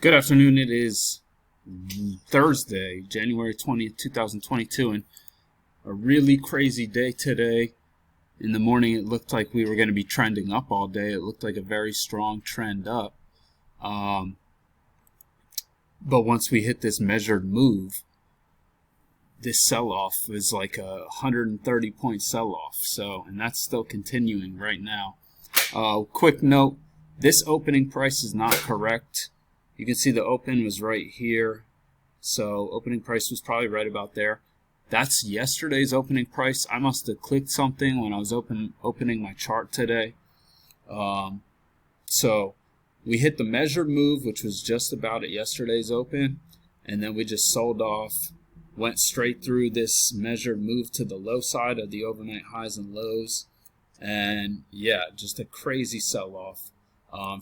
Good afternoon. It is Thursday, January 20th, 2022, and a really crazy day today. In the morning, it looked like we were going to be trending up all day. It looked like a very strong trend up. But once we hit this measured move, this sell-off is like a 130-point sell-off. And that's still continuing right now. Quick note, this opening price is not correct. You can see the open was right here. So opening price was probably right about there. That's yesterday's opening price. I must have clicked something when I was opening my chart today. So we hit the measured move, which was just about at yesterday's open. And then we just sold off, went straight through this measured move to the low side of the overnight highs and lows. And yeah, just a crazy sell-off.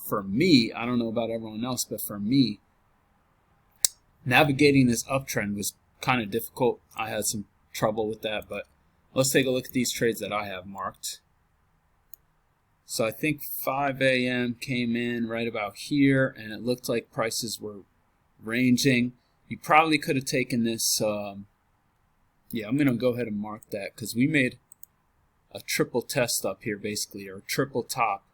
For me, I don't know about everyone else, but for me, navigating this uptrend was kind of difficult. I had some trouble with that, but let's take a look at these trades that I have marked. So I think 5 a.m. came in right about here, and it looked like prices were ranging. You probably could have taken this. Yeah, I'm going to go ahead and mark that because we made a triple test up here, basically, or a triple top.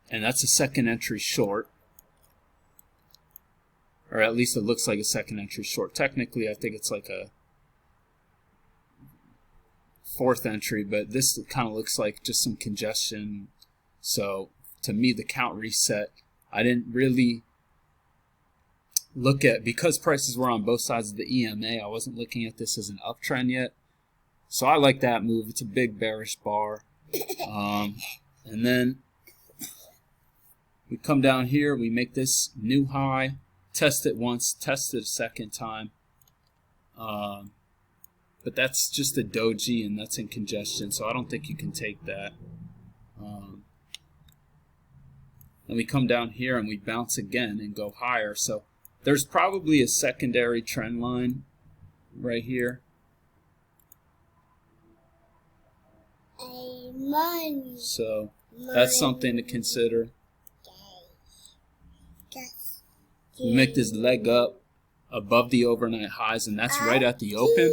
And that's a second entry short, or at least it looks like a second entry short. Technically, I think it's like a fourth entry, but this kind of looks like just some congestion. So to me, the count reset, I didn't really look at, because prices were on both sides of the EMA, I wasn't looking at this as an uptrend yet. So I like that move. It's a big bearish bar. And then we come down here, we make this new high, test it once, test it a second time. But that's just a doji, and that's in congestion, so I don't think you can take that. Then we come down here and we bounce again and go higher. So there's probably a secondary trend line right here. So that's something to consider. We make this leg up above the overnight highs, and that's right at the open.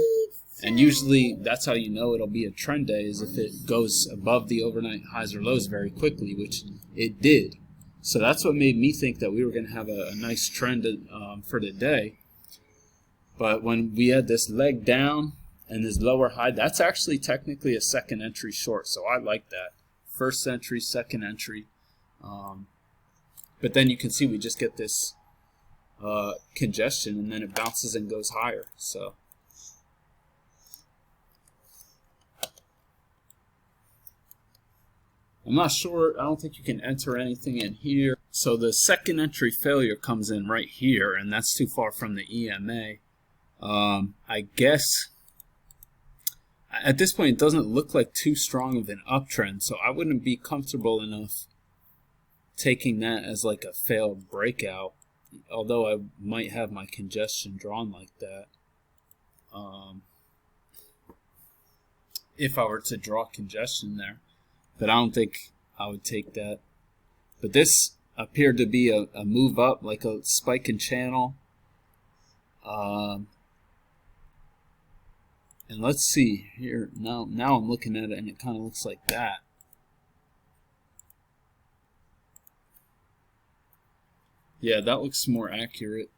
And usually that's how you know it'll be a trend day, is if it goes above the overnight highs or lows very quickly, which it did. So that's what made me think that we were going to have a nice trend for the day. But when we had this leg down and this lower high, that's actually technically a second entry short, so I like that. First entry, second entry. But then you can see we just get this congestion, and then it bounces and goes higher. So I'm not sure. I don't think you can enter anything in here. So the second entry failure comes in right here, and that's too far from the EMA. I guess at this point it doesn't look like too strong of an uptrend, so I wouldn't be comfortable enough taking that as like a failed breakout, although I might have my congestion drawn like that. If I were to draw congestion there, but I don't think I would take that. But this appeared to be a move up, like a spike in channel. And let's see here. Now I'm looking at it, and it kind of looks like that. Yeah, that looks more accurate.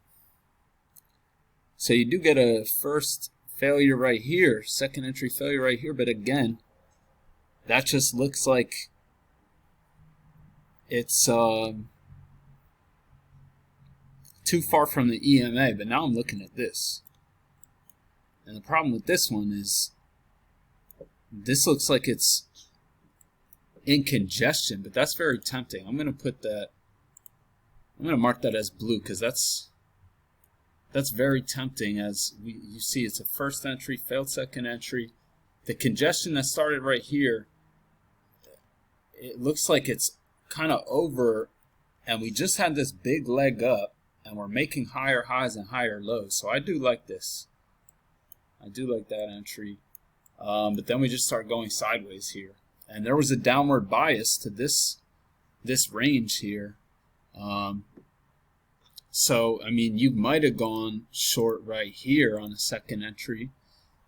So you do get a first failure right here, second entry failure right here, but again, that just looks like it's too far from the EMA. But now I'm looking at this, and the problem with this one is this looks like it's in congestion, but that's very tempting. I'm going to put that, I'm going to mark that as blue, because that's very tempting. As you see, it's a first entry, failed second entry. The congestion that started right here, it looks like it's kind of over, and we just had this big leg up, and we're making higher highs and higher lows. So I do like this. I do like that entry. But then we just start going sideways here. And there was a downward bias to this range here. So, I mean, you might have gone short right here on a second entry.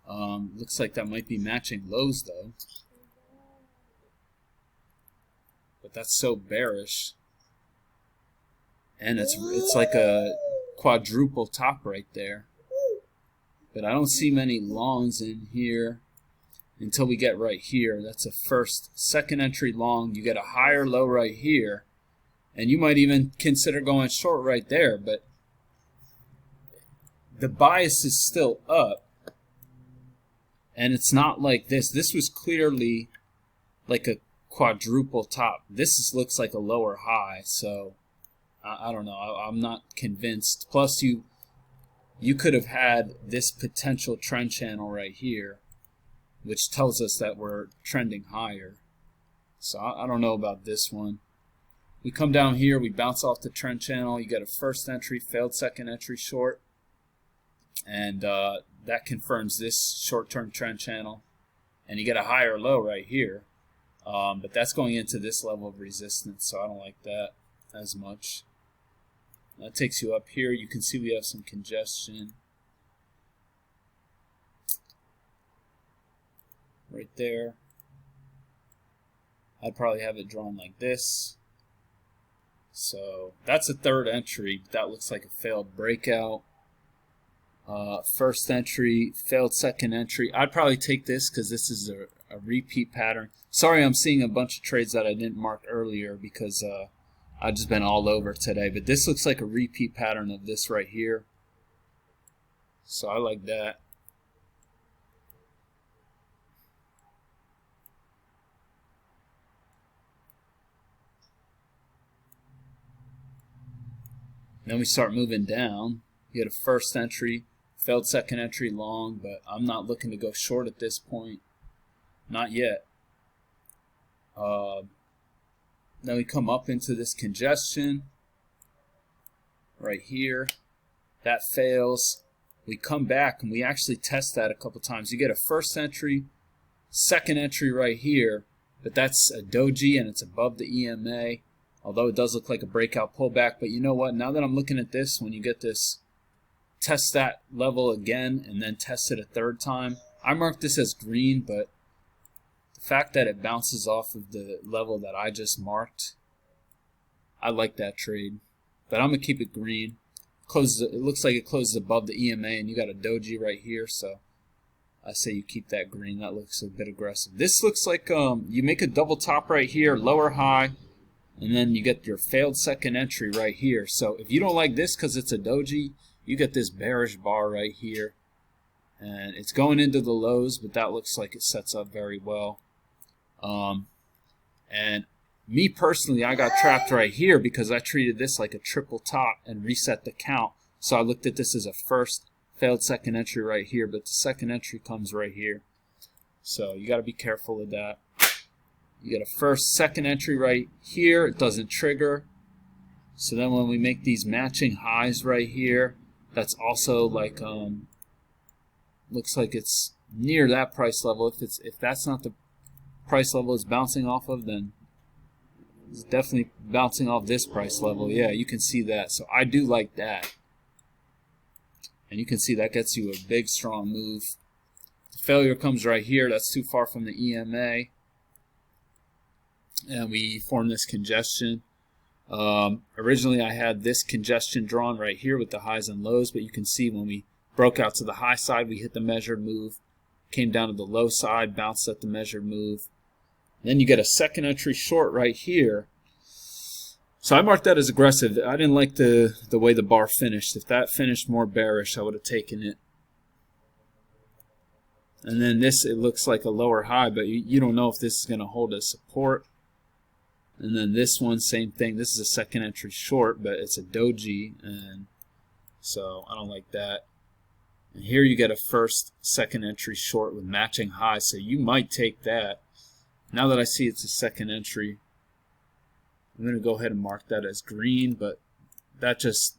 Looks like that might be matching lows, though. But that's so bearish. And it's like a quadruple top right there. But I don't see many longs in here until we get right here. That's a second entry long. You get a higher low right here. And you might even consider going short right there. But the bias is still up. And it's not like this. This was clearly like a quadruple top. This looks like a lower high. So I don't know. I'm not convinced. Plus, you could have had this potential trend channel right here, which tells us that we're trending higher. So I don't know about this one. We come down here, we bounce off the trend channel. You get a first entry, failed second entry short, and that confirms this short-term trend channel. And you get a higher low right here, but that's going into this level of resistance, so I don't like that as much. That takes you up here. You can see we have some congestion right there. I'd probably have it drawn like this. So that's a third entry. That looks like a failed breakout. First entry, failed second entry. I'd probably take this because this is a repeat pattern. Sorry, I'm seeing a bunch of trades that I didn't mark earlier because I've just been all over today, but this looks like a repeat pattern of this right here. So I like that. Then we start moving down. You get a first entry, failed second entry long, but I'm not looking to go short at this point. Not yet. Then we come up into this congestion right here. That fails. We come back and we actually test that a couple times. You get a first entry, second entry right here, but that's a doji and it's above the EMA, although it does look like a breakout pullback. But you know what? Now that I'm looking at this, when you get this, test that level again and then test it a third time. I marked this as green, but the fact that it bounces off of the level that I just marked, I like that trade. But I'm going to keep it green. It looks like it closes above the EMA, and you got a doji right here, so I say you keep that green. That looks a bit aggressive. This looks like you make a double top right here, lower high, and then you get your failed second entry right here. So if you don't like this because it's a doji, you get this bearish bar right here. And it's going into the lows, but that looks like it sets up very well. And me personally, I got trapped right here because I treated this like a triple top and reset the count. So I looked at this as a first, failed second entry right here, but the second entry comes right here. So you got to be careful of that. You get a first, second entry right here. It doesn't trigger. So then when we make these matching highs right here, that's also like looks like it's near that price level. If that's not the price level it's bouncing off of, then it's definitely bouncing off this price level. Yeah, you can see that. So I do like that. And you can see that gets you a big, strong move. The failure comes right here. That's too far from the EMA. And we form this congestion. Originally I had this congestion drawn right here with the highs and lows, but you can see when we broke out to the high side, we hit the measured move, came down to the low side, bounced at the measured move. Then you get a second entry short right here. So I marked that as aggressive. I didn't like the way the bar finished. If that finished more bearish, I would have taken it. And then this, it looks like a lower high, but you don't know if this is going to hold as support. And then this one, same thing. This is a second entry short, but it's a doji, and so I don't like that. And here you get a first, second entry short with matching highs, so you might take that. Now that I see it's a second entry, I'm going to go ahead and mark that as green, but that just,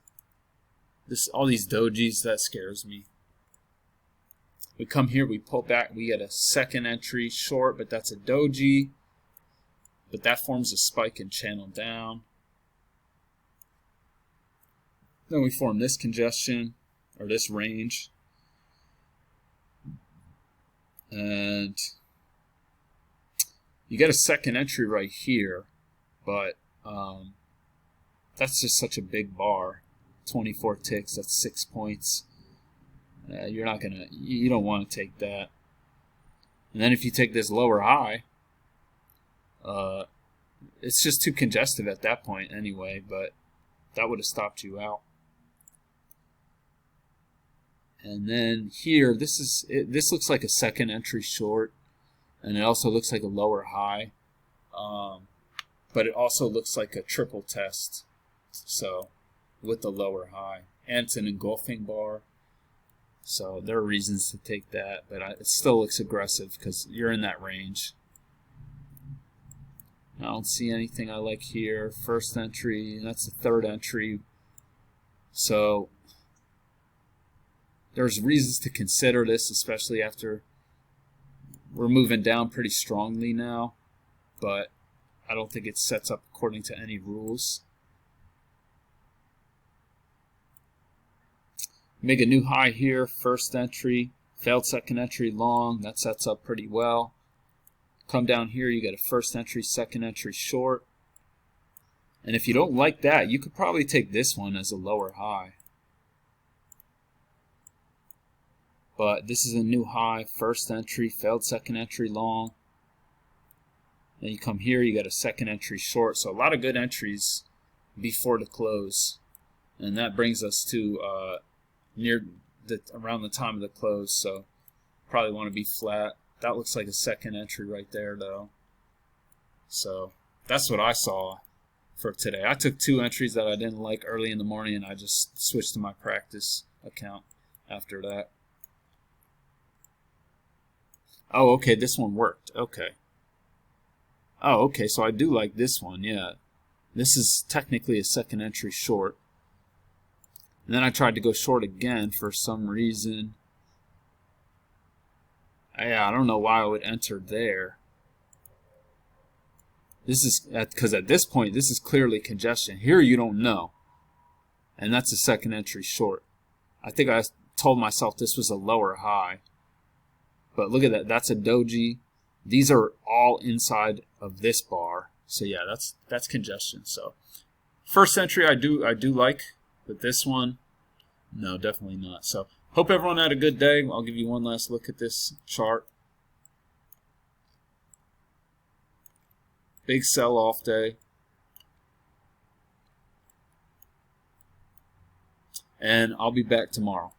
all these dojis, that scares me. We come here, we pull back, we get a second entry short, but that's a doji. But that forms a spike and channel down. Then we form this congestion, or this range. And you get a second entry right here, but that's just such a big bar. 24 ticks, that's 6 points. You don't want to take that. And then if you take this lower high, it's just too congestive at that point anyway, but that would have stopped you out. And then here, this looks like a second entry short, and it also looks like a lower high, but it also looks like a triple test, so with the lower high, and it's an engulfing bar, so there are reasons to take that, but it still looks aggressive because you're in that range. I don't see anything I like here. First entry, that's the third entry, so there's reasons to consider this, especially after we're moving down pretty strongly now, but I don't think it sets up according to any rules. Make a new high here, first entry, failed second entry long, that sets up pretty well. Come down here, you get a first entry, second entry short. And if you don't like that, you could probably take this one as a lower high. But this is a new high, first entry, failed second entry long. Then you come here, you got a second entry short. So a lot of good entries before the close. And that brings us to around the time of the close. So probably want to be flat. That looks like a second entry right there though. So that's what I saw for today. I took 2 entries that I didn't like early in the morning, and I just switched to my practice account after that. Oh, okay, this one worked. Okay. Oh, okay, so I do like this one, yeah. This is technically a second entry short. And then I tried to go short again for some reason. Yeah, I don't know why I would enter there. This is, because at this point, this is clearly congestion. Here you don't know. And that's a second entry short. I think I told myself this was a lower high. But look at that, that's a doji. These are all inside of this bar. So yeah, that's congestion. So first entry I do like, but this one, no, definitely not. So hope everyone had a good day. I'll give you one last look at this chart. Big sell-off day. And I'll be back tomorrow.